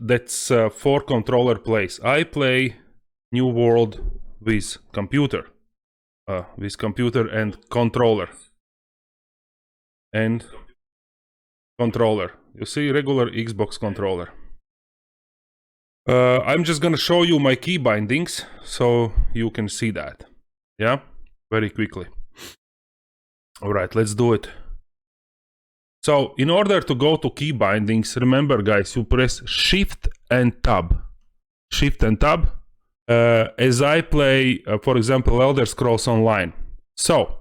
that's 4 controller plays. I play New World with computer and controller. And controller. You see, regular Xbox controller. I'm just gonna show you my key bindings so you can see that. Yeah, very quickly. All right, let's do it. So in order to go to key bindings, remember guys, you press Shift and Tab. Shift and Tab. As I play, for example, Elder Scrolls Online. So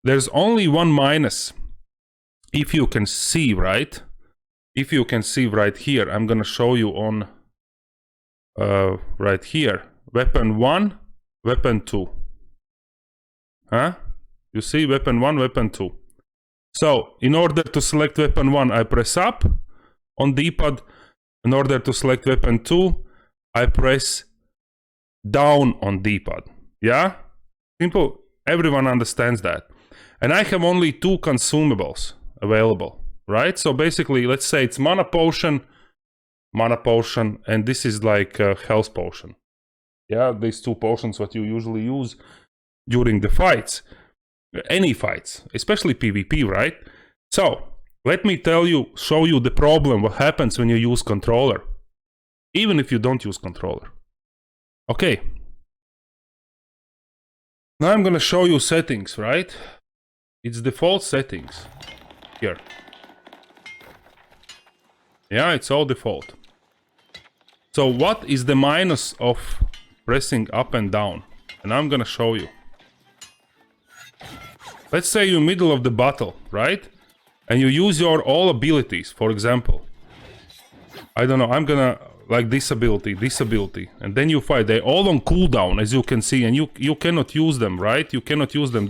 there's only one minus. If you can see, right? If you can see right here, I'm gonna show you on right here. Weapon 1, weapon 2. Huh? You see weapon 1, weapon 2. So in order to select weapon 1, I press up on D-pad. In order to select weapon 2, I press down on D-pad. Yeah? Simple. Everyone understands that. And I have only 2 consumables available, right? So basically, let's say it's mana potion, and this is like a health potion. Yeah, these 2 potions what you usually use during the fights. Any fights, especially PvP, right? So, let me show you the problem, what happens when you use controller. Even if you don't use controller. Okay. Now I'm gonna show you settings, right? It's default settings. Here. Yeah, it's all default. So what is the minus of pressing up and down? And I'm gonna show you. Let's say you're middle of the battle, right? And you use your all abilities, for example. I don't know, I'm gonna like this ability, and then you fight. They're all on cooldown, as you can see, and you cannot use them, right? You cannot use them.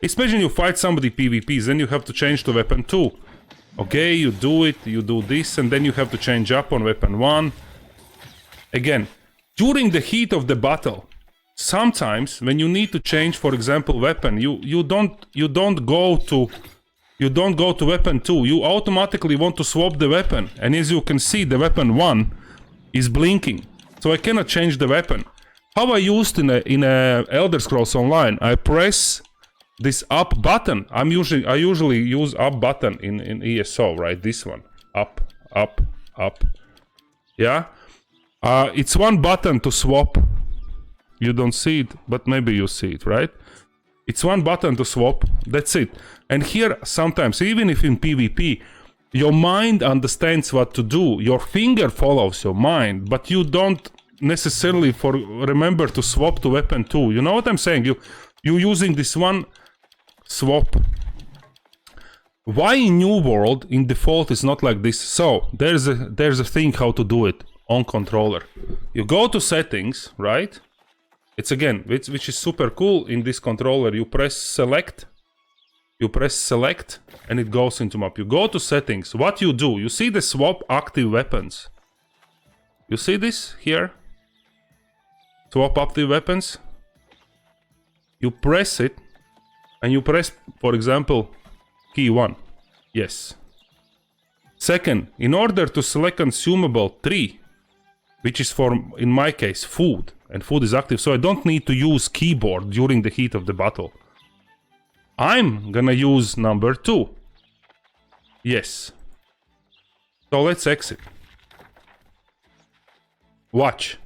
Especially you fight somebody PvPs, then you have to change to weapon 2. Okay, you do it, you do this, and then you have to change up on weapon 1. Again, during the heat of the battle, sometimes when you need to change, for example, weapon, you don't go to weapon 2. You automatically want to swap the weapon, and as you can see, the weapon 1 is blinking, so I cannot change the weapon. How I used in a Elder Scrolls Online, I press this up button. I usually use up button in ESO, right? This one, up. Yeah, it's one button to swap. You don't see it, but maybe you see it, right? It's one button to swap, that's it. And here, sometimes, even if in PvP, your mind understands what to do, your finger follows your mind, but you don't necessarily remember to swap to weapon 2. You know what I'm saying? You're using this one swap. Why in New World, in default, is not like this? So, there's a thing how to do it on controller. You go to settings, right? It's again, which is super cool in this controller. You press select, and it goes into map. You go to settings. What you do, you see the swap active weapons. You see this here? Swap active weapons. You press it, and you press, for example, key 1. Yes. Second, in order to select consumable 3, which is for, in my case, food. And food is active, so I don't need to use keyboard during the heat of the battle. I'm gonna use number 2. Yes. So let's exit. Watch.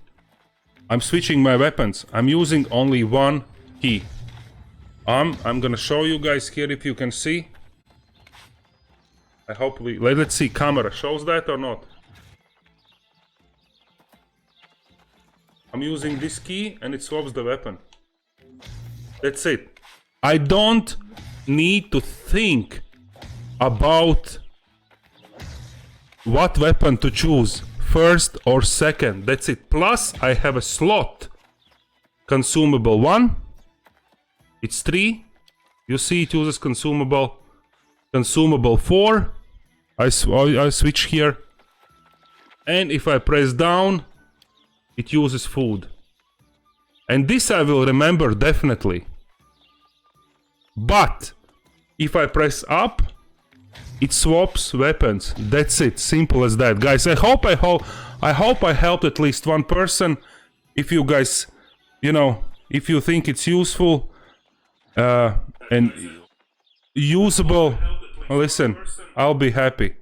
I'm switching my weapons. I'm using only one key. I'm gonna show you guys here if you can see. I hope let's see, camera shows that or not. I'm using this key and it swaps the weapon. That's it. I don't need to think about what weapon to choose, first or second. That's it. Plus, I have a slot. Consumable 1. It's 3. You see it uses consumable. Consumable 4. I switch here. And if I press down, it uses food. And this I will remember definitely. But if I press up, It swaps weapons. That's it. Simple as that, guys. I hope I helped at least one person. If you guys, you know, if you think it's useful and usable, listen, I'll be happy.